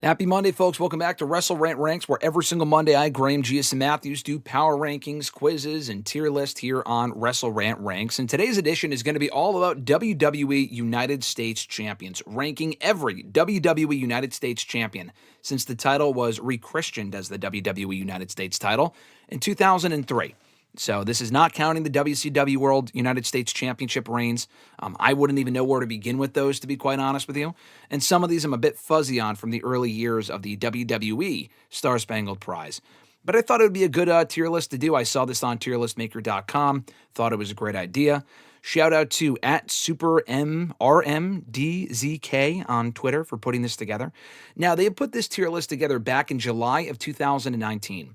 Happy Monday, folks. Welcome back to WrestleRant Ranks, where every single Monday I, Graham, Gias, and Matthews do power rankings, quizzes, and tier list here on WrestleRant Ranks. And today's edition is going to be all about WWE United States Champions, ranking every WWE United States Champion since the title was rechristened as the WWE United States title in 2003. So this is not counting the WCW World United States Championship reigns. I wouldn't even know where to begin with those, to be quite honest with you. And some of these I'm a bit fuzzy on from the early years of the WWE Star Spangled Prize. But I thought it would be a good tier list to do. I saw this on tierlistmaker.com. Thought it was a great idea. Shout out to @SuperMRMDZK on Twitter for putting this together. Now, they put this tier list together back in July of 2019.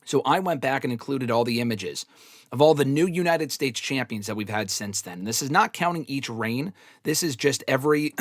So I went back and included all the images of all the new United States champions that we've had since then. This is not counting each reign. This is just every,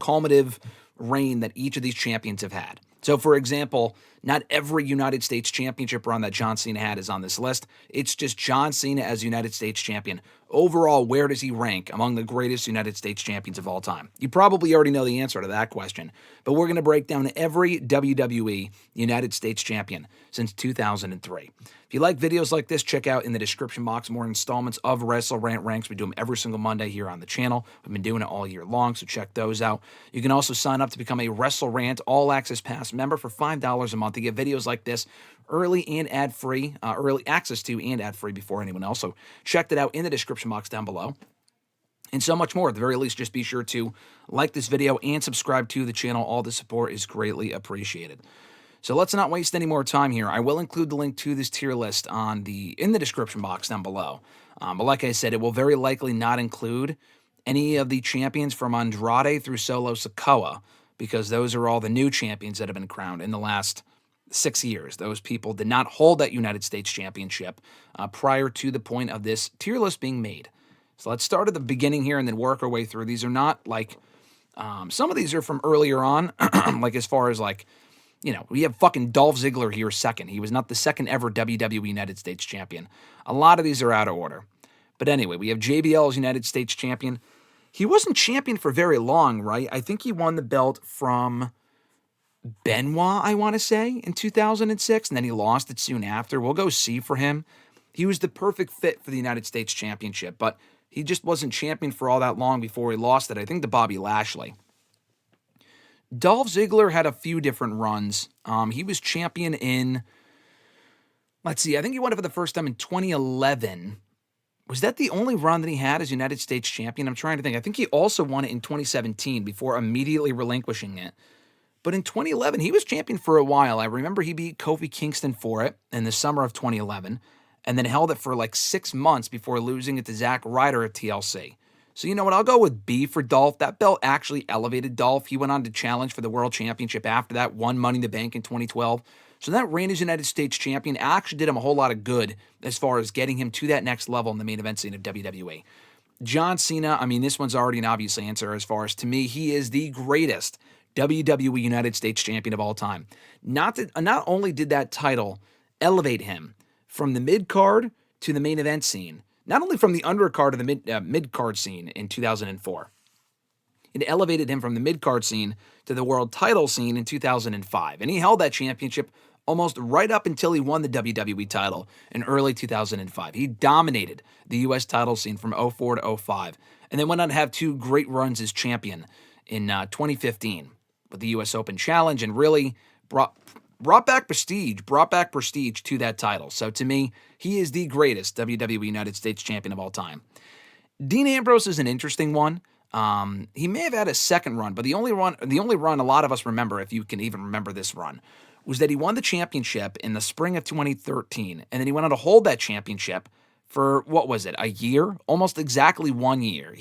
culminative reign that each of these champions have had. So, for example, not every United States Championship run that John Cena had is on this list. It's just John Cena as United States Champion. Overall, where does he rank among the greatest United States champions of all time? You probably already know the answer to that question, but we're going to break down every WWE United States Champion since 2003. If you like videos like this, check out in the description box more installments of WrestleRant Ranks. We do them every single Monday here on the channel. We've been doing it all year long, so check those out. You can also sign up to become a WrestleRant All Access Pass member for $5 a month to get videos like this early and ad-free, early access to and ad-free before anyone else. So check that out in the description box down below. And so much more. At the very least, just be sure to like this video and subscribe to the channel. All the support is greatly appreciated. So let's not waste any more time here. I will include the link to this tier list in the description box down below. But like I said, it will very likely not include any of the champions from Andrade through Solo Sikoa, because those are all the new champions that have been crowned in the last 6 years. Those people did not hold that United States Championship prior to the point of this tier list being made. So let's start at the beginning here and then work our way through. These are not like, some of these are from earlier on, like as far as like, we have fucking Dolph Ziggler here second. He was not the second ever WWE United States Champion. A lot of these are out of order. But anyway, we have JBL as United States Champion. He wasn't champion for very long, right? I think he won the belt from Benoit, I want to say, in 2006, and then he lost it soon after. We'll go C for him. He was the perfect fit for the United States Championship, but he just wasn't champion for all that long before he lost it, I think, to Bobby Lashley. Dolph Ziggler had a few different runs. He was champion in, I think he won it for the first time in 2011. Was that the only run that he had as United States Champion? I'm trying to think. I think he also won it in 2017 before immediately relinquishing it. But in 2011, he was champion for a while. I remember he beat Kofi Kingston for it in the summer of 2011, and then held it for like 6 months before losing it to Zack Ryder at TLC. So you know what, I'll go with B for Dolph. That belt actually elevated Dolph. He went on to challenge for the World Championship after that, won Money in the Bank in 2012. So that reign as United States Champion actually did him a whole lot of good as far as getting him to that next level in the main event scene of WWE. John Cena, this one's already an obvious answer as far as, to me, he is the greatest WWE United States Champion of all time. Not only did that title elevate him from the mid-card to the main event scene, not only from the undercard to the mid-card scene in 2004, it elevated him from the mid-card scene to the world title scene in 2005. And he held that championship almost right up until he won the WWE title in early 2005. He dominated the U.S. title scene from 04 to 05, and then went on to have 2 great runs as champion in 2015 with the U.S. Open Challenge, and really brought back prestige to that title. So to me, he is the greatest WWE United States Champion of all time. Dean Ambrose is an interesting one. He may have had a second run, but the only run a lot of us remember, if you can even remember this run, was that he won the championship in the spring of 2013, and then he went on to hold that championship for, what was it, a year? Almost exactly 1 year.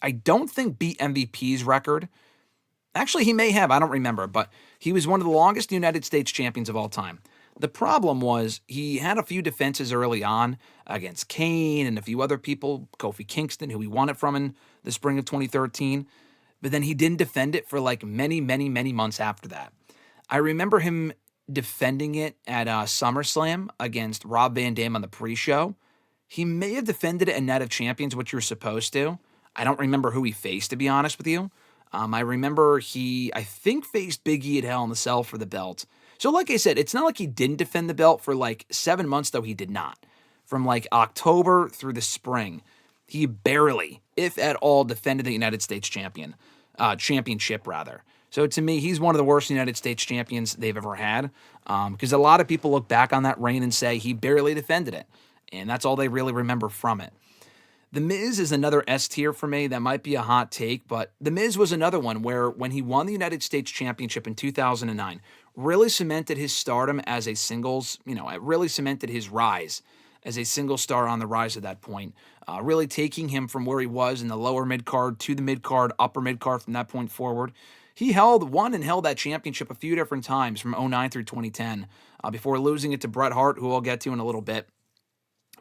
I don't think beat MVP's record. Actually, he may have, I don't remember, but he was one of the longest United States champions of all time. The problem was he had a few defenses early on against Kane and a few other people, Kofi Kingston, who he won it from in the spring of 2013, but then he didn't defend it for like many, many, many months after that. I remember him defending it at SummerSlam against Rob Van Dam on the pre-show. He may have defended it at Night of Champions, which you're supposed to. I don't remember who he faced, to be honest with you. I remember I think, faced Big E at Hell in the Cell for the belt. So, like I said, it's not like he didn't defend the belt for like 7 months, though he did not. From like October through the spring, he barely, if at all, defended the United States championship rather. So to me, he's one of the worst United States champions they've ever had. Because a lot of people look back on that reign and say he barely defended it, and that's all they really remember from it. The Miz is another S tier for me. That might be a hot take, but The Miz was another one where when he won the United States Championship in 2009, really cemented his stardom as a singles, it really cemented his rise as a single star on the rise at that point, really taking him from where he was in the lower mid card to the mid card, upper mid card from that point forward. He won and held that championship a few different times from '09 through 2010 before losing it to Bret Hart, who I'll get to in a little bit.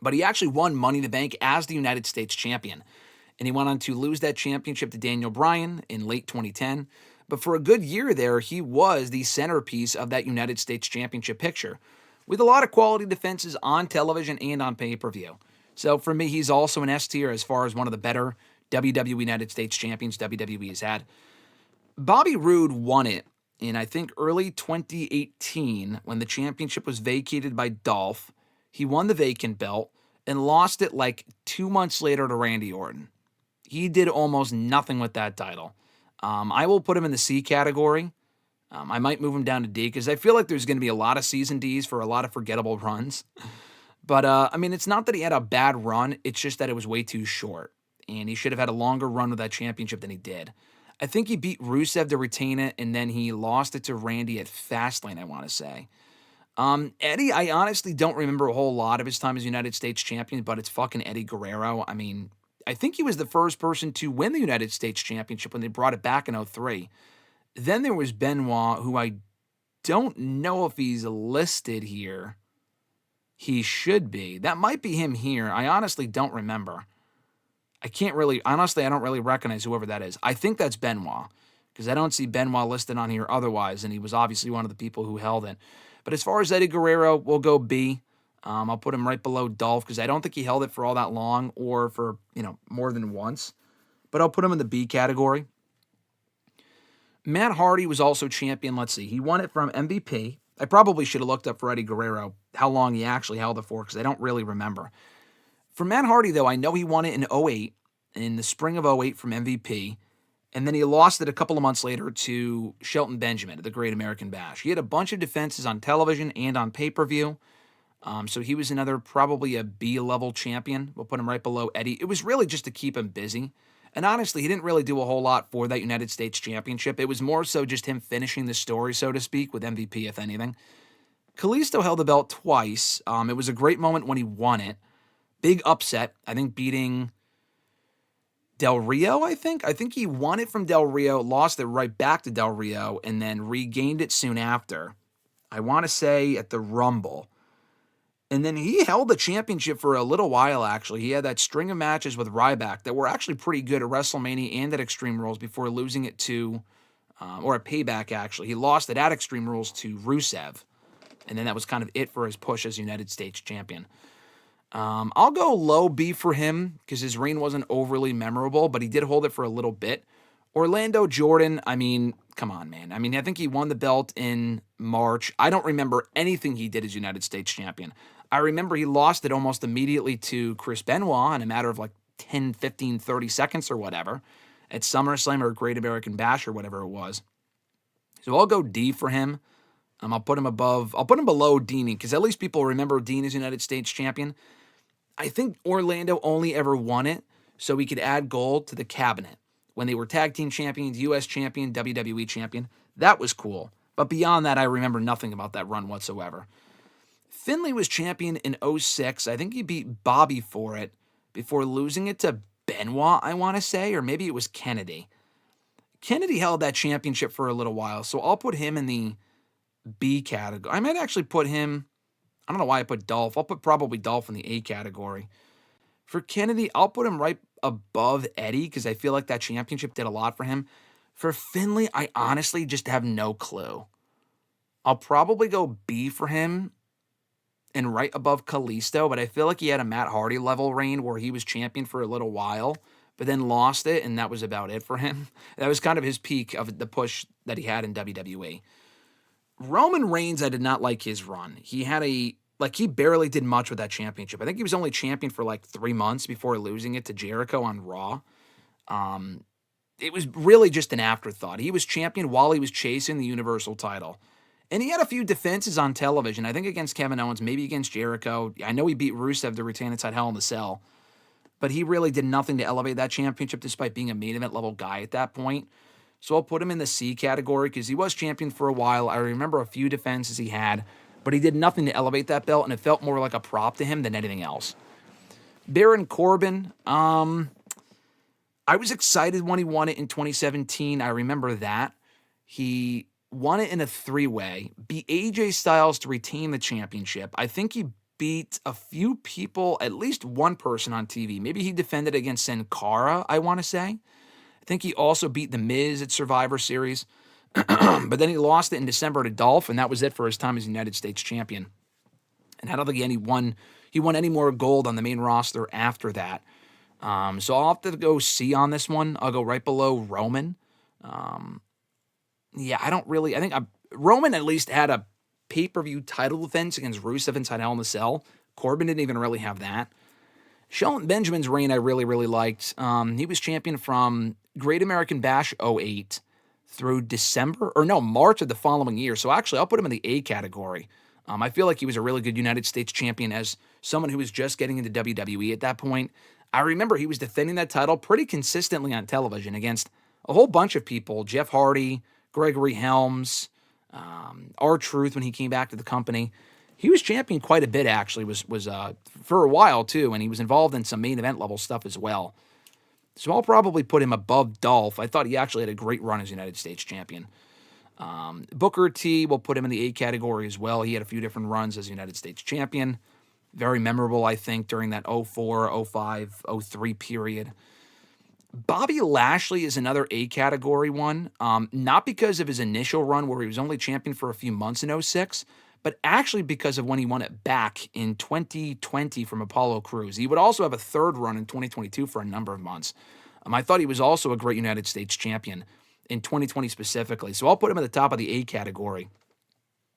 But he actually won Money in the Bank as the United States champion. And he went on to lose that championship to Daniel Bryan in late 2010. But for a good year there, he was the centerpiece of that United States championship picture, with a lot of quality defenses on television and on pay-per-view. So for me, he's also an S tier as far as one of the better WWE United States champions WWE has had. Bobby Roode won it in, I think, early 2018 when the championship was vacated by Dolph. He won the vacant belt and lost it like 2 months later to Randy Orton. He did almost nothing with that title. I will put him in the C category. I might move him down to D because I feel like there's going to be a lot of season Ds for a lot of forgettable runs. But, it's not that he had a bad run. It's just that it was way too short. And he should have had a longer run with that championship than he did. I think he beat Rusev to retain it, and then he lost it to Randy at Fastlane, I want to say. Eddie, I honestly don't remember a whole lot of his time as United States champion, but it's fucking Eddie Guerrero. I think he was the first person to win the United States championship when they brought it back in '03. Then there was Benoit, who I don't know if he's listed here. He should be. That might be him here. I honestly don't remember. I don't really recognize whoever that is. I think that's Benoit, because I don't see Benoit listed on here otherwise, and he was obviously one of the people who held it. But as far as Eddie Guerrero, we'll go B. I'll put him right below Dolph because I don't think he held it for all that long or for, more than once. But I'll put him in the B category. Matt Hardy was also champion. Let's see. He won it from MVP. I probably should have looked up for Eddie Guerrero how long he actually held it for because I don't really remember. For Matt Hardy, though, I know he won it in '08, in the spring of '08 from MVP. And then he lost it a couple of months later to Shelton Benjamin at the Great American Bash. He had a bunch of defenses on television and on pay-per-view. So he was another probably a B-level champion. We'll put him right below Eddie. It was really just to keep him busy. And honestly, he didn't really do a whole lot for that United States Championship. It was more so just him finishing the story, so to speak, with MVP, if anything. Kalisto held the belt twice. It was a great moment when he won it. Big upset, I think, beating Del Rio, I think. I think he won it from Del Rio, lost it right back to Del Rio, and then regained it soon after. I want to say at the Rumble. And then he held the championship for a little while, actually. He had that string of matches with Ryback that were actually pretty good at WrestleMania and at Extreme Rules before losing it to, or at Payback, actually. He lost it at Extreme Rules to Rusev. And then that was kind of it for his push as United States champion. I'll go low B for him because his reign wasn't overly memorable, but he did hold it for a little bit. Orlando Jordan, come on, man. I think he won the belt in March. I don't remember anything he did as United States champion. I remember he lost it almost immediately to Chris Benoit in a matter of like 10, 15, 30 seconds or whatever at SummerSlam or Great American Bash or whatever it was. So I'll go D for him. I'll put him below Dean because at least people remember Dean as United States champion. I think Orlando only ever won it so he could add gold to the cabinet. When they were tag team champions, U.S. champion, WWE champion, that was cool. But beyond that, I remember nothing about that run whatsoever. Finlay was champion in '06. I think he beat Bobby for it before losing it to Benoit, I want to say, or maybe it was Kennedy. Kennedy held that championship for a little while, so I'll put him in the B category. I might actually put him, I don't know why I put Dolph. I'll put probably Dolph in the A category. For Kennedy, I'll put him right above Eddie because I feel like that championship did a lot for him. For Finlay, I honestly just have no clue. I'll probably go B for him and right above Kalisto, but I feel like he had a Matt Hardy level reign where he was champion for a little while but then lost it, and that was about it for him. That was kind of his peak of the push that he had in WWE. Roman Reigns, I did not like his run. He had he barely did much with that championship. I think he was only champion for like 3 months before losing it to Jericho on Raw. It was really just an afterthought. He was champion while he was chasing the Universal title. And he had a few defenses on television, I think against Kevin Owens, maybe against Jericho. I know he beat Rusev to retain inside Hell in the Cell, but he really did nothing to elevate that championship despite being a main event level guy at that point. So I'll put him in the C category because he was champion for a while. I remember a few defenses he had, but he did nothing to elevate that belt, and it felt more like a prop to him than anything else. Baron Corbin, I was excited when he won it in 2017. I remember that. He won it in a 3-way, beat AJ Styles to retain the championship. I think he beat a few people, at least one person on TV. Maybe he defended against Sin Cara, I want to say. I think he also beat The Miz at Survivor Series. But then he lost it in December to Dolph, and that was it for his time as United States Champion. And I don't think he won any more gold on the main roster after that. So I'll have to go C on this one. I'll go right below Roman. Roman at least had a pay-per-view title defense against Rusev inside Hell in the Cell. Corbin didn't even really have that. Shelton Benjamin's reign I really, really liked. He was champion from Great American Bash 08 through March of the following year. So actually, I'll put him in the A category. I feel like he was a really good United States champion as someone who was just getting into WWE at that point. I remember he was defending that title pretty consistently on television against a whole bunch of people. Jeff Hardy, Gregory Helms, R-Truth when he came back to the company. He was champion quite a bit, actually, was for a while, too, and he was involved in some main event level stuff as well. So I'll probably put him above Dolph. I thought he actually had a great run as United States champion. Booker T, we'll put him in the A category as well. He had a few different runs as United States champion. Very memorable, I think, during that 04, 05, 03 period. Bobby Lashley is another A category one, not because of his initial run where he was only champion for a few months in 06, but actually because of when he won it back in 2020 from Apollo Crews. He would also have a third run in 2022 for a number of months. I thought he was also a great United States champion in 2020 specifically, so I'll put him at the top of the A category.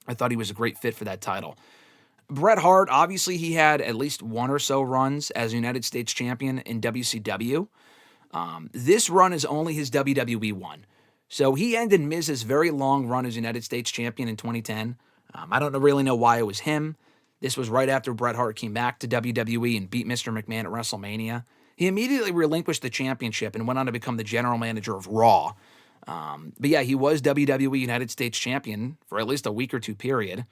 I thought he was a great fit for that title. Bret Hart, obviously he had at least one or so runs as United States champion in WCW. This run is only his WWE one. So he ended Miz's very long run as United States champion in 2010. I don't really know why it was him. This was right after Bret Hart came back to WWE and beat Mr. McMahon at WrestleMania. He immediately relinquished the championship and went on to become the general manager of Raw. But yeah, he was WWE United States champion for at least a week or two period.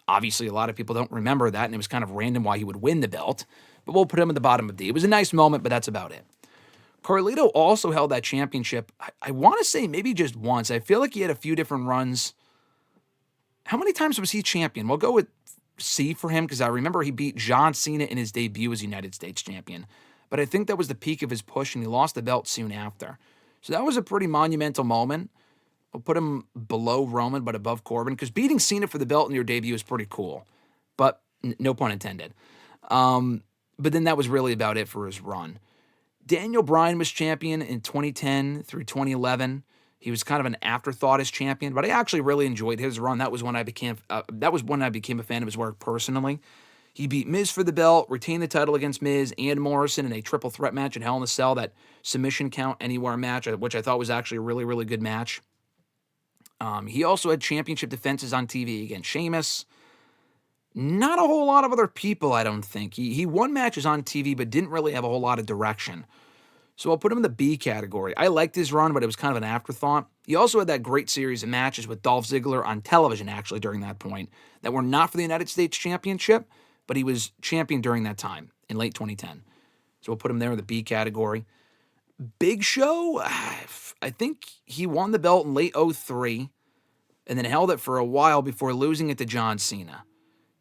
Obviously, a lot of people don't remember that, and it was kind of random why he would win the belt. But we'll put him at the bottom of D. It was a nice moment, but that's about it. Carlito also held that championship, I want to say maybe just once. I feel like he had a few different runs. How many times was he champion? We'll go with C for him because I remember he beat John Cena in his debut as United States champion. But I think that was the peak of his push, and he lost the belt soon after. So that was a pretty monumental moment. We'll put him below Roman, but above Corbin, because beating Cena for the belt in your debut is pretty cool. But no pun intended. But then that was really about it for his run. Daniel Bryan was champion in 2010 through 2011. He was kind of an afterthought as champion, but I actually really enjoyed his run. That was when I became a fan of his work personally. He beat Miz for the belt, retained the title against Miz and Morrison in a triple threat match in Hell in a Cell, that submission count anywhere match, which I thought was actually a really, really good match. He also had championship defenses on TV against Sheamus. Not a whole lot of other people, I don't think. He won matches on TV, but didn't really have a whole lot of direction. So I'll put him in the B category. I liked his run, but it was kind of an afterthought. He also had that great series of matches with Dolph Ziggler on television, actually, during that point, that were not for the United States Championship, but he was champion during that time in late 2010. So we'll put him there in the B category. Big Show, I think he won the belt in late 03 and then held it for a while before losing it to John Cena.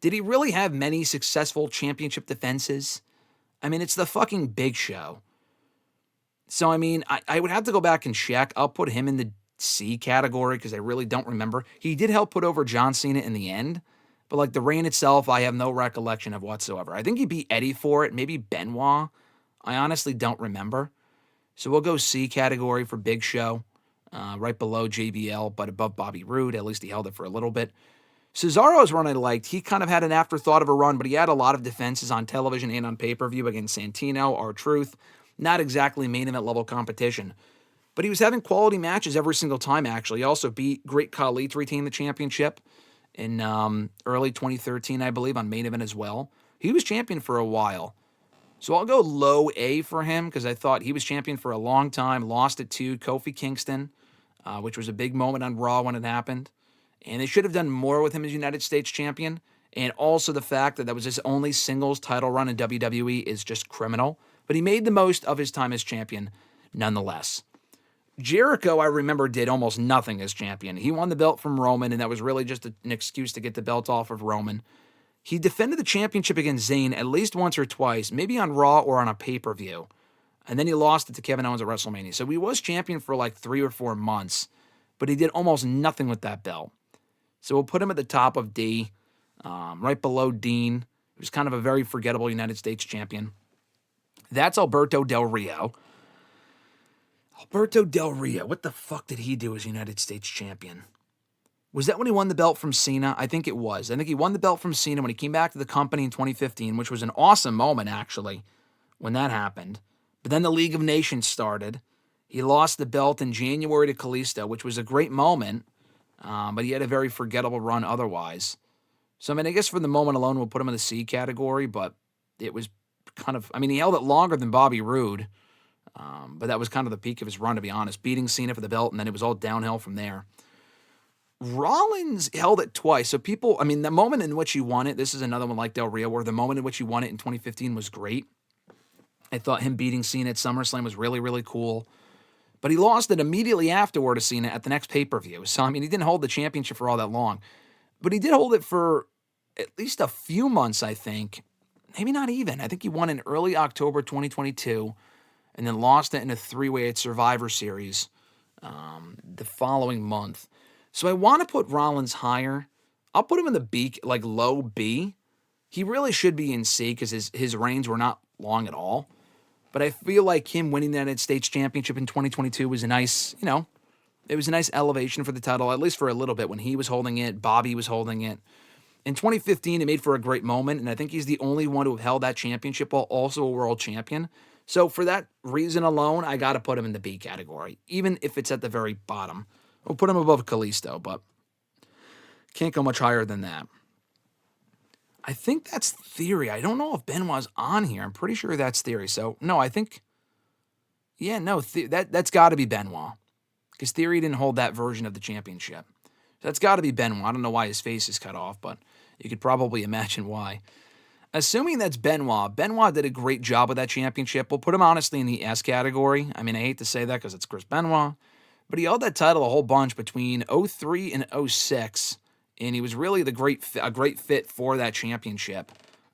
Did he really have many successful championship defenses? I mean, it's the fucking Big Show. So, I mean, I would have to go back and check. I'll put him in the C category because I really don't remember. He did help put over John Cena in the end, but like the reign itself, I have no recollection of whatsoever. I think he beat Eddie for it, maybe Benoit. I honestly don't remember. So we'll go C category for Big Show, right below JBL, but above Bobby Roode. At least he held it for a little bit. Cesaro's run I liked. He kind of had an afterthought of a run, but he had a lot of defenses on television and on pay-per-view against Santino, R-Truth. Not exactly main event level competition. But he was having quality matches every single time, actually. He also beat Great Khali to retain the championship in early 2013, I believe, on main event as well. He was champion for a while. So I'll go low A for him because I thought he was champion for a long time, lost it to Kofi Kingston, which was a big moment on Raw when it happened. And they should have done more with him as United States champion. And also the fact that that was his only singles title run in WWE is just criminal. But he made the most of his time as champion nonetheless. Jericho, I remember, did almost nothing as champion. He won the belt from Roman, and that was really just an excuse to get the belt off of Roman. He defended the championship against Zayn at least once or twice, maybe on Raw or on a pay-per-view. And then he lost it to Kevin Owens at WrestleMania. So he was champion for like 3 or 4 months, but he did almost nothing with that belt. So we'll put him at the top of D, right below Dean, who's kind of a very forgettable United States champion. That's Alberto Del Rio. Alberto Del Rio, what the fuck did he do as United States champion? Was that when he won the belt from Cena? I think it was. I think he won the belt from Cena when he came back to the company in 2015, which was an awesome moment, actually, when that happened. But then the League of Nations started. He lost the belt in January to Kalisto, which was a great moment, but he had a very forgettable run otherwise. So, I mean, I guess for the moment alone, we'll put him in the C category, but it was kind of, I mean, he held it longer than Bobby Roode, but that was kind of the peak of his run, to be honest, beating Cena for the belt, and then it was all downhill from there. Rollins held it twice. So people, I mean, the moment in which he won it, this is another one like Del Rio, where the moment in which he won it in 2015 was great. I thought him beating Cena at SummerSlam was really, really cool. But he lost it immediately afterward to Cena at the next pay-per-view. So, I mean, he didn't hold the championship for all that long. But he did hold it for at least a few months, I think. Maybe not even. I think he won in early October 2022 and then lost it in a 3-way at Survivor Series the following month. So I want to put Rollins higher. I'll put him in the B, like low B. He really should be in C because his reigns were not long at all. But I feel like him winning the United States Championship in 2022 was a nice, it was a nice elevation for the title, at least for a little bit when he was holding it, Bobby was holding it. In 2015, it made for a great moment, and I think he's the only one to have held that championship while also a world champion. So for that reason alone, I got to put him in the B category, even if it's at the very bottom. We'll put him above Kalisto, but can't go much higher than that. I think that's Theory. I don't know if Benoit's on here. I'm pretty sure that's Theory. So, no, I think, that's got to be Benoit, because Theory didn't hold that version of the championship. So that's got to be Benoit. I don't know why his face is cut off, but you could probably imagine why. Assuming that's Benoit did a great job with that championship. We'll put him honestly in the S category. I mean, I hate to say that because it's Chris Benoit, but he held that title a whole bunch between 03 and 06, and he was really a great fit for that championship.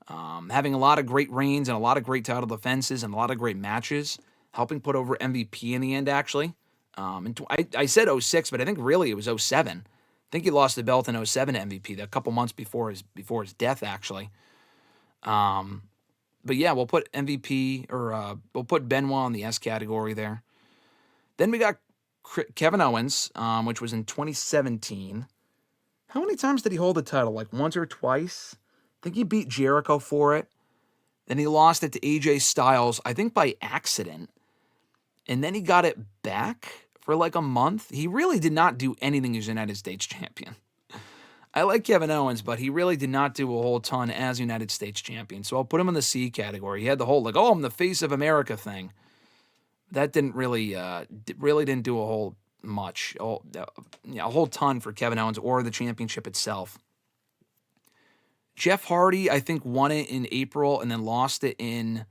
Having a lot of great reigns and a lot of great title defenses and a lot of great matches, helping put over MVP in the end, actually. I said 06, but I think really it was 07. I think he lost the belt in 07 to MVP, a couple months before his death, actually. But yeah, we'll put MVP, or we'll put Benoit in the S category there. Then we got Kevin Owens, which was in 2017. How many times did he hold the title? Like once or twice? I think he beat Jericho for it. Then he lost it to AJ Styles, I think by accident. And then he got it back for like a month. He really did not do anything as United States champion. I like Kevin Owens, but he really did not do a whole ton as United States champion. So I'll put him in the C category. He had the whole I'm the face of America thing. That didn't really didn't do a whole much, a whole ton for Kevin Owens or the championship itself. Jeff Hardy, I think, won it in April and then lost it in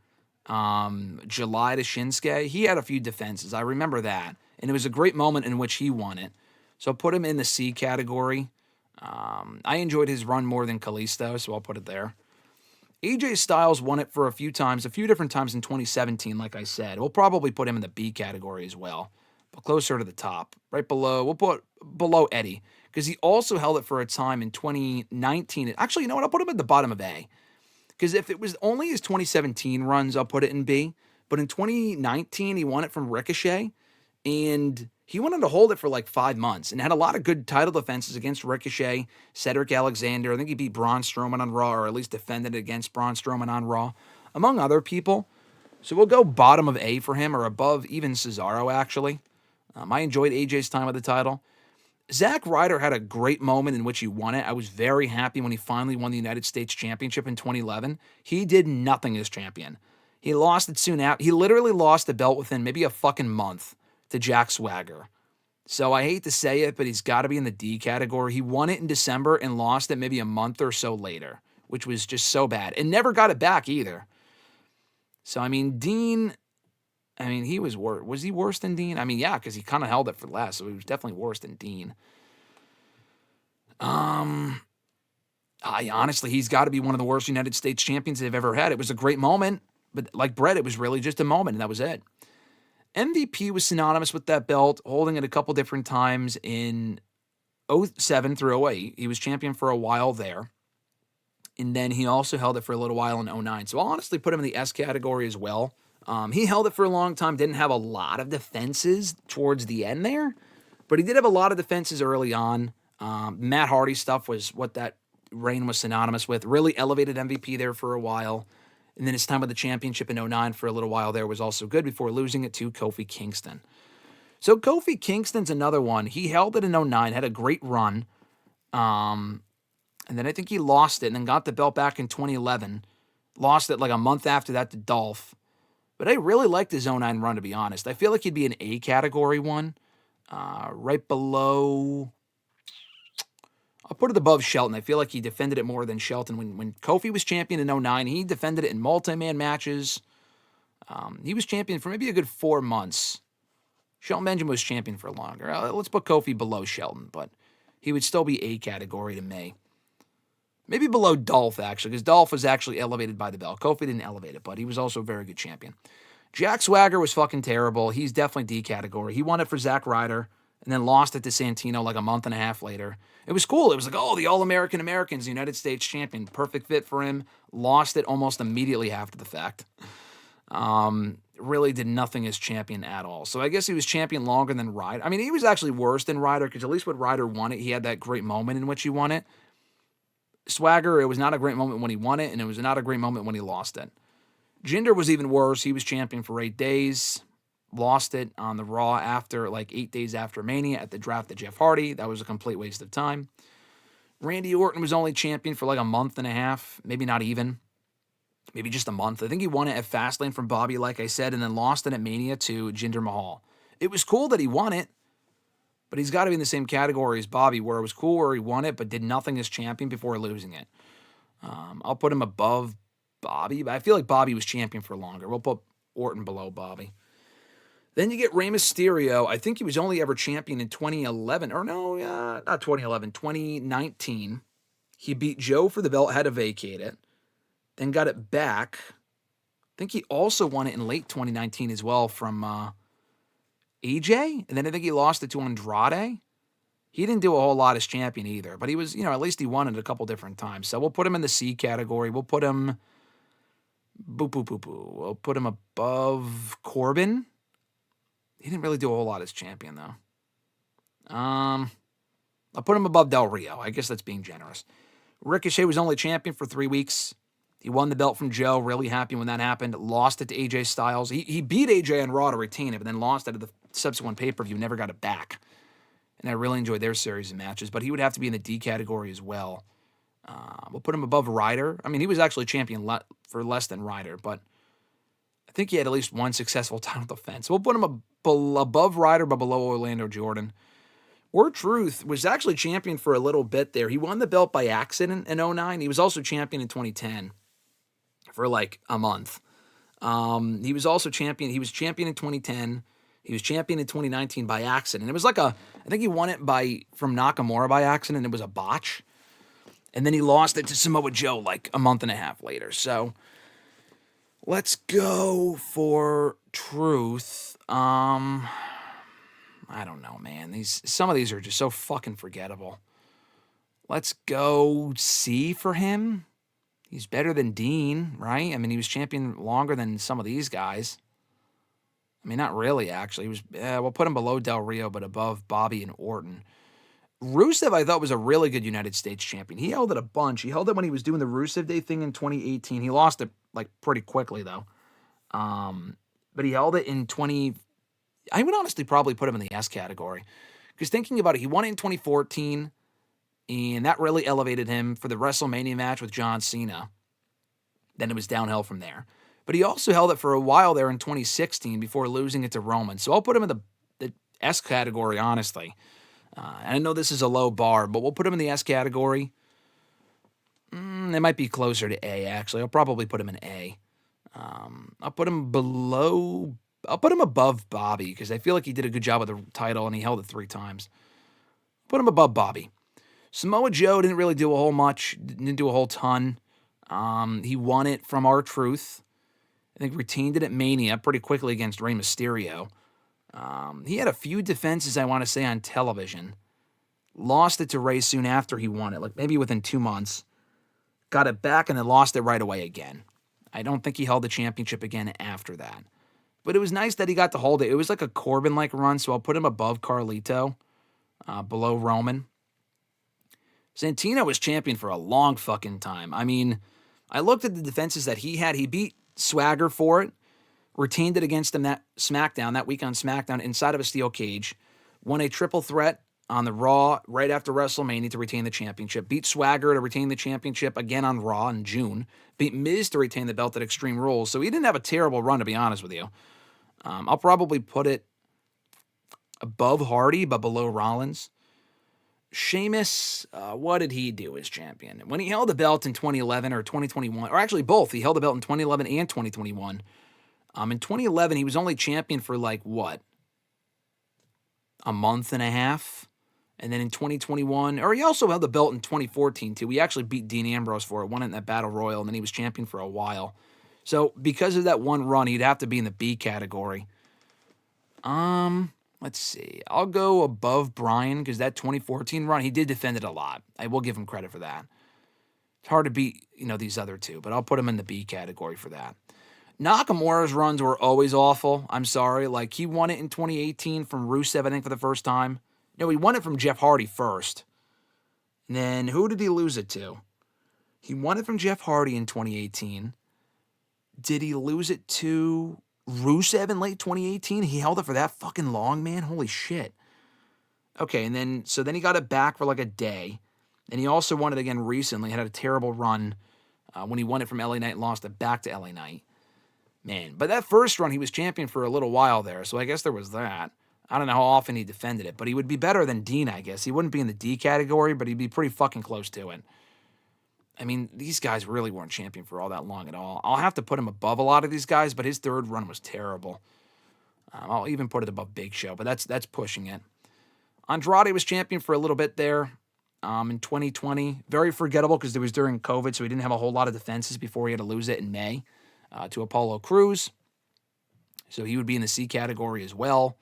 July to Shinsuke. He had a few defenses. I remember that. And it was a great moment in which he won it. So I'll put him in the C category. I enjoyed his run more than Kalisto, so I'll put it there. AJ Styles won it for a few different times in 2017, like I said. We'll probably put him in the B category as well, but closer to the top. Right below, we'll put below Eddie, because he also held it for a time in 2019. Actually, you know what? I'll put him at the bottom of A, because if it was only his 2017 runs, I'll put it in B. But in 2019, he won it from Ricochet, and he wanted to hold it for like 5 months and had a lot of good title defenses against Ricochet, Cedric Alexander. I think he beat Braun Strowman on Raw, or at least defended against Braun Strowman on Raw, among other people. So we'll go bottom of A for him, or above even Cesaro, actually. I enjoyed AJ's time with the title. Zack Ryder had a great moment in which he won it. I was very happy when he finally won the United States Championship in 2011. He did nothing as champion. He lost it soon after. He literally lost the belt within maybe a fucking month to Jack Swagger. So I hate to say it, but he's got to be in the D category. He won it in December and lost it maybe a month or so later, which was just so bad. And never got it back either. So, I mean, Dean, he was worse. Was he worse than Dean? I mean, yeah, because he kind of held it for less, so he was definitely worse than Dean. Honestly, he's got to be one of the worst United States champions they've ever had. It was a great moment, but like Brett, it was really just a moment, and that was it. MVP was synonymous with that belt, holding it a couple different times in 07 through 08. He was champion for a while there. And then he also held it for a little while in 09. So I'll honestly put him in the S category as well. He held it for a long time, didn't have a lot of defenses towards the end there, but he did have a lot of defenses early on. Matt Hardy stuff was what that reign was synonymous with. Really elevated MVP there for a while. And then his time with the championship in 09 for a little while there was also good before losing it to Kofi Kingston. So Kofi Kingston's another one. He held it in 09, had a great run. And then I think he lost it and then got the belt back in 2011. Lost it like a month after that to Dolph. But I really liked his 09 run, to be honest. I feel like he'd be an A category one. Right below... I'll put it above Shelton. I feel like he defended it more than Shelton. When Kofi was champion in 09, he defended it in multi-man matches. He was champion for maybe a good 4 months. Shelton Benjamin was champion for longer. Let's put Kofi below Shelton, but he would still be A category to me. Maybe below Dolph, actually, because Dolph was actually elevated by the belt. Kofi didn't elevate it, but he was also a very good champion. Jack Swagger was fucking terrible. He's definitely D category. He won it for Zack Ryder and then lost it to Santino like a month and a half later. It was cool. It was like, oh, the All-American Americans, United States champion. Perfect fit for him. Lost it almost immediately after the fact. Really did nothing as champion at all. So I guess he was champion longer than Ryder. I mean, he was actually worse than Ryder because at least when Ryder won it, he had that great moment in which he won it. Swagger, it was not a great moment when he won it, and it was not a great moment when he lost it. Jinder was even worse. He was champion for 8 days. Lost it on the Raw after, like 8 days after Mania at the draft of Jeff Hardy. That was a complete waste of time. Randy Orton was only champion for like a month and a half, maybe not even. Maybe just a month. I think he won it at Fastlane from Bobby, like I said, and then lost it at Mania to Jinder Mahal. It was cool that he won it, but he's got to be in the same category as Bobby, where it was cool where he won it, but did nothing as champion before losing it. I'll put him above Bobby, but I feel like Bobby was champion for longer. We'll put Orton below Bobby. Then you get Rey Mysterio. I think he was only ever champion in 2011. Or no, not 2011, 2019. He beat Joe for the belt, had to vacate it. Then got it back. I think he also won it in late 2019 as well from AJ. And then I think he lost it to Andrade. He didn't do a whole lot as champion either. But he was, at least he won it a couple different times. So we'll put him in the C category. We'll put him... We'll put him above Corbin. He didn't really do a whole lot as champion, though. I'll put him above Del Rio. I guess that's being generous. Ricochet was only champion for 3 weeks. He won the belt from Joe. Really happy when that happened. Lost it to AJ Styles. He beat AJ on Raw to retain it, but then lost it at the subsequent pay-per-view. Never got it back. And I really enjoyed their series of matches, but he would have to be in the D category as well. We'll put him above Ryder. I mean, he was actually champion for less than Ryder, but I think he had at least one successful title defense. We'll put him above Ryder, but below Orlando Jordan. R-Truth was actually champion for a little bit there. He won the belt by accident in 2009. He was also champion in 2010 for like a month. He was also champion. He was champion in 2010. He was champion in 2019 by accident. It was like I think he won it from Nakamura by accident. It was a botch. And then he lost it to Samoa Joe like a month and a half later. So let's go for Truth. I don't know, man. Some of these are just so fucking forgettable. Let's go C for him. He's better than Dean, right? I mean, he was champion longer than some of these guys. I mean, not really, actually. He was, we'll put him below Del Rio, but above Bobby and Orton. Rusev, I thought, was a really good United States champion. He held it a bunch. He held it when he was doing the Rusev Day thing in 2018. He lost it, like, pretty quickly, though. But he held it in 20... I would honestly probably put him in the S category. Because thinking about it, he won it in 2014, and that really elevated him for the WrestleMania match with John Cena. Then it was downhill from there. But he also held it for a while there in 2016 before losing it to Roman. So I'll put him in the S category, honestly. And I know this is a low bar, but we'll put him in the S category. It might be closer to A, actually. I'll probably put him in A. I'll put him below... I'll put him above Bobby because I feel like he did a good job with the title and he held it 3 times. Put him above Bobby. Samoa Joe didn't really do a whole ton. He won it from R-Truth. I think retained it at Mania pretty quickly against Rey Mysterio. He had a few defenses, I want to say, on television. Lost it to Rey soon after he won it, like maybe within 2 months. Got it back and then lost it right away again. I don't think he held the championship again after that. But it was nice that he got to hold it. It was like a Corbin-like run, so I'll put him above Carlito, below Roman. Santino was champion for a long fucking time. I mean, I looked at the defenses that he had. He beat Swagger for it, retained it against him that week on SmackDown, inside of a steel cage, won a triple threat on the Raw right after WrestleMania to retain the championship, beat Swagger to retain the championship again on Raw in June, beat Miz to retain the belt at Extreme Rules. So he didn't have a terrible run, to be honest with you. I'll probably put it above Hardy, but below Rollins. Sheamus, what did he do as champion? When he held the belt in 2011 or 2021, or actually both, he held the belt in 2011 and 2021. In 2011, he was only champion for like, what? A month and a half? And then in 2021, or he also held the belt in 2014 too. He actually beat Dean Ambrose for it, won it in that Battle Royal, and then he was champion for a while. So because of that one run, he'd have to be in the B category. Let's see. I'll go above Bryan because that 2014 run, he did defend it a lot. I will give him credit for that. It's hard to beat, these other two, but I'll put him in the B category for that. Nakamura's runs were always awful. I'm sorry. Like, he won it in 2018 from Rusev, I think, for the first time. No, he won it from Jeff Hardy first. And then who did he lose it to? He won it from Jeff Hardy in 2018. Did he lose it to Rusev in late 2018? He held it for that fucking long, man? Holy shit. Okay, and then he got it back for like a day. And he also won it again recently. Had a terrible run when he won it from LA Knight and lost it back to LA Knight. Man, but that first run, he was champion for a little while there, so I guess there was that. I don't know how often he defended it, but he would be better than Dean, I guess. He wouldn't be in the D category, but he'd be pretty fucking close to it. I mean, these guys really weren't champion for all that long at all. I'll have to put him above a lot of these guys, but his third run was terrible. I'll even put it above Big Show, but that's pushing it. Andrade was champion for a little bit there in 2020. Very forgettable because it was during COVID, so he didn't have a whole lot of defenses before he had to lose it in May to Apollo Crews. So he would be in the C category as well.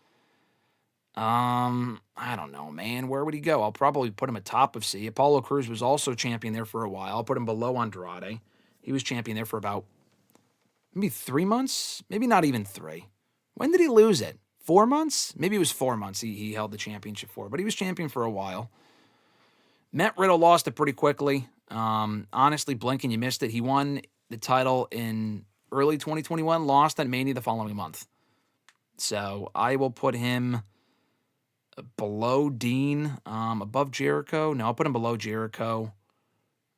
I don't know, man. Where would he go? I'll probably put him atop of C. Apollo Crews was also champion there for a while. I'll put him below Andrade. He was champion there for about maybe 3 months, maybe not even 3. When did he lose it? 4 months? Maybe it was 4 months he held the championship for, but he was champion for a while. Matt Riddle lost it pretty quickly. Honestly, blink and you missed it. He won the title in early 2021, lost at Mania the following month. So I will put him below Dean, above Jericho. No, I'll put him below Jericho.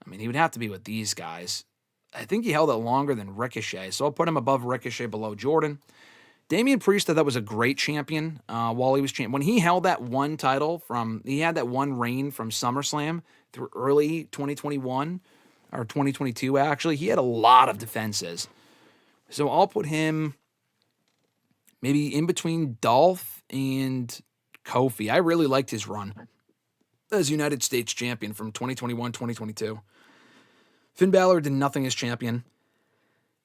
I mean, he would have to be with these guys. I think he held it longer than Ricochet, so I'll put him above Ricochet, below Jordan. Damian Priest, I thought, was a great champion while he was champion. When he held that one title he had that one reign from SummerSlam through early 2021, or 2022, actually, he had a lot of defenses. So I'll put him maybe in between Dolph and Kofi. I really liked his run as United States champion from 2021, 2022. Finn Balor did nothing as champion.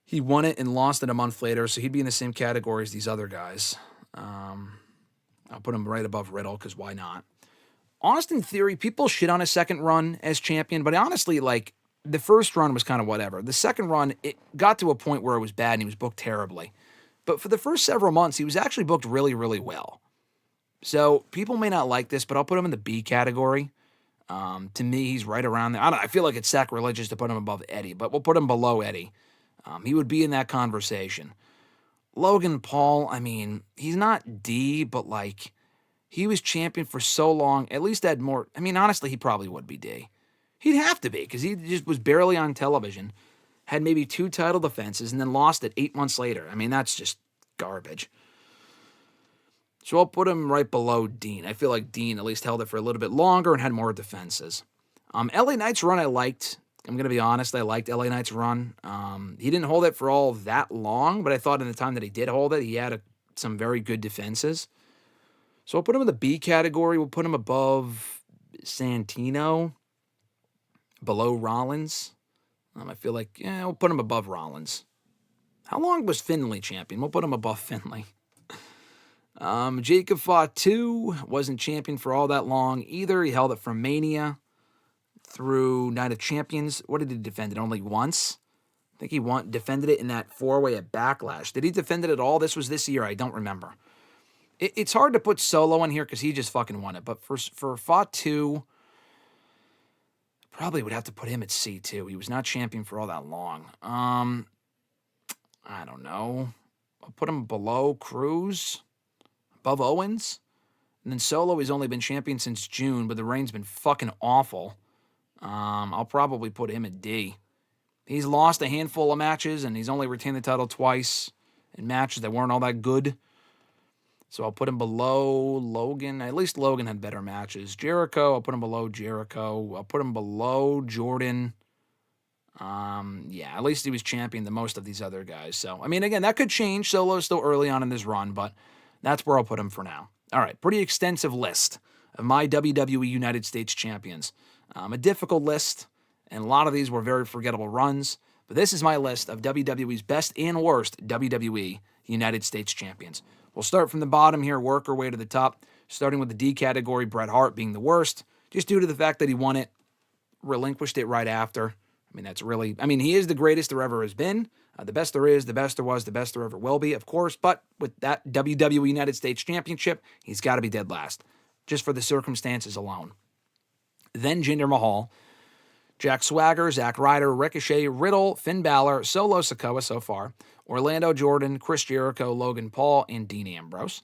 He won it and lost it a month later, so he'd be in the same category as these other guys. I'll put him right above Riddle, because why not? Austin Theory, people shit on his second run as champion, but honestly, like, the first run was kind of whatever. The second run, it got to a point where it was bad and he was booked terribly. But for the first several months, he was actually booked really, really well. So people may not like this, but I'll put him in the B category. To me, he's right around there. I feel like it's sacrilegious to put him above Eddie, but we'll put him below Eddie. He would be in that conversation. Logan Paul, I mean, he's not D, but like, he was champion for so long, at least had more. I mean, honestly, he probably would be D. He'd have to be, because he just was barely on television, had maybe 2 title defenses, and then lost it 8 months later. I mean, that's just garbage. So I'll put him right below Dean. I feel like Dean at least held it for a little bit longer and had more defenses. LA Knight's run I liked. I'm going to be honest, I liked LA Knight's run. He didn't hold it for all that long, but I thought in the time that he did hold it, he had some very good defenses. So I'll put him in the B category. We'll put him above Santino, below Rollins. I feel like, we'll put him above Rollins. How long was Finlay champion? We'll put him above Finlay. Jacob Fatu wasn't champion for all that long either. He held it from Mania through Night of Champions. What did he defend it? Only once? I think he defended it in that 4-way at Backlash. Did he defend it at all? This was this year. I don't remember. It's hard to put Solo in here because he just fucking won it. But for Fatu, probably would have to put him at C too. He was not champion for all that long. I don't know. I'll put him below Cruz. Above Owens. And then Solo, he's only been champion since June, but the reign's been fucking awful. I'll probably put him at D. He's lost a handful of matches, and he's only retained the title twice in matches that weren't all that good. So I'll put him below Logan. At least Logan had better matches. Jericho, I'll put him below Jericho. I'll put him below Jordan. At least he was champion the most of these other guys. So, I mean, again, that could change. Solo's still early on in this run, but that's where I'll put him for now. All right, pretty extensive list of my WWE United States champions. A difficult list, and a lot of these were very forgettable runs. But this is my list of WWE's best and worst WWE United States champions. We'll start from the bottom here, work our way to the top, starting with the D category, Bret Hart being the worst, just due to the fact that he won it, relinquished it right after. He is the greatest there ever has been. The best there is, the best there was, the best there ever will be, of course. But with that WWE United States Championship, he's got to be dead last, just for the circumstances alone. Then Jinder Mahal, Jack Swagger, Zack Ryder, Ricochet, Riddle, Finn Balor, Solo Sikoa so far, Orlando Jordan, Chris Jericho, Logan Paul, and Dean Ambrose.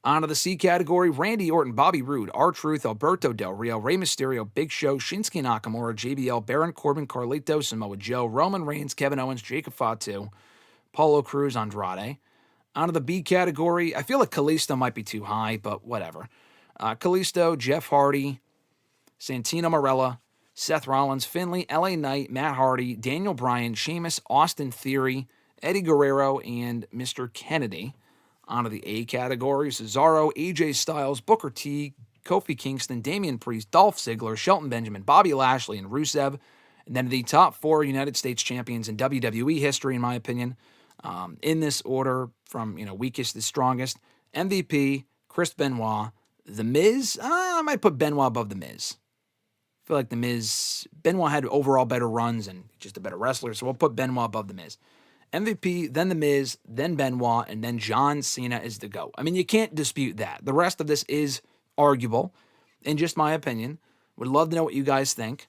On to the C category, Randy Orton, Bobby Roode, R-Truth, Alberto Del Rio, Rey Mysterio, Big Show, Shinsuke Nakamura, JBL, Baron Corbin, Carlito, Samoa Joe, Roman Reigns, Kevin Owens, Jacob Fatu, Paulo Cruz, Andrade. On to the B category, I feel like Kalisto might be too high, but whatever. Kalisto, Jeff Hardy, Santino Marella, Seth Rollins, Finlay, LA Knight, Matt Hardy, Daniel Bryan, Sheamus, Austin Theory, Eddie Guerrero, and Mr. Kennedy. On to the A category, Cesaro, AJ Styles, Booker T, Kofi Kingston, Damian Priest, Dolph Ziggler, Shelton Benjamin, Bobby Lashley, and Rusev. And then the top 4 United States champions in WWE history, in my opinion, in this order from weakest to strongest. MVP, Chris Benoit, The Miz. I might put Benoit above The Miz. I feel like The Miz, Benoit had overall better runs and just a better wrestler, so we'll put Benoit above The Miz. MVP, then The Miz, then Benoit, and then John Cena is the GOAT. I mean, you can't dispute that. The rest of this is arguable, in just my opinion. Would love to know what you guys think,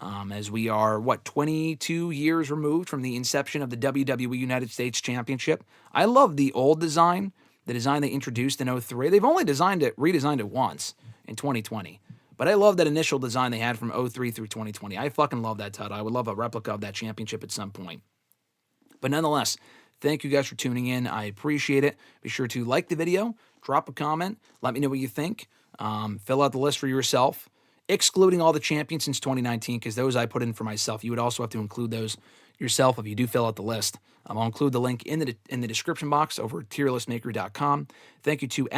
as we are, 22 years removed from the inception of the WWE United States Championship. I love the old design, the design they introduced in 2003. They've only redesigned it once in 2020. But I love that initial design they had from 2003 through 2020. I fucking love that title. I would love a replica of that championship at some point. But nonetheless, thank you guys for tuning in. I appreciate it. Be sure to like the video, drop a comment, let me know what you think. Fill out the list for yourself, excluding all the champions since 2019, because those I put in for myself. You would also have to include those yourself if you do fill out the list. I'll include the link in the description box over at tierlistmaker.com. Thank you to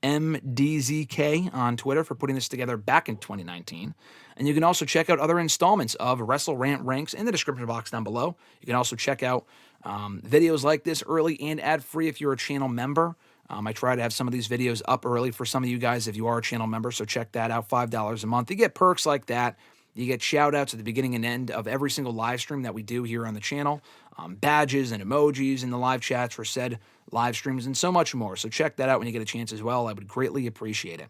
@SuperMDZK on Twitter for putting this together back in 2019. And you can also check out other installments of WrestleRant Ranks in the description box down below. You can also check out videos like this early and ad-free if you're a channel member. I try to have some of these videos up early for some of you guys if you are a channel member, so check that out, $5 a month. You get perks like that, You get shout outs at the beginning and end of every single live stream that we do here on the channel, badges and emojis in the live chats for said live streams, and so much more. So check that out when you get a chance as well. I would greatly appreciate it.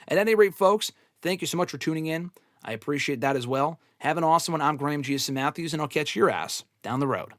At any rate, folks, thank you so much for tuning in. I appreciate that as well. Have an awesome one. I'm Graham Giason Matthews, and I'll catch your ass down the road.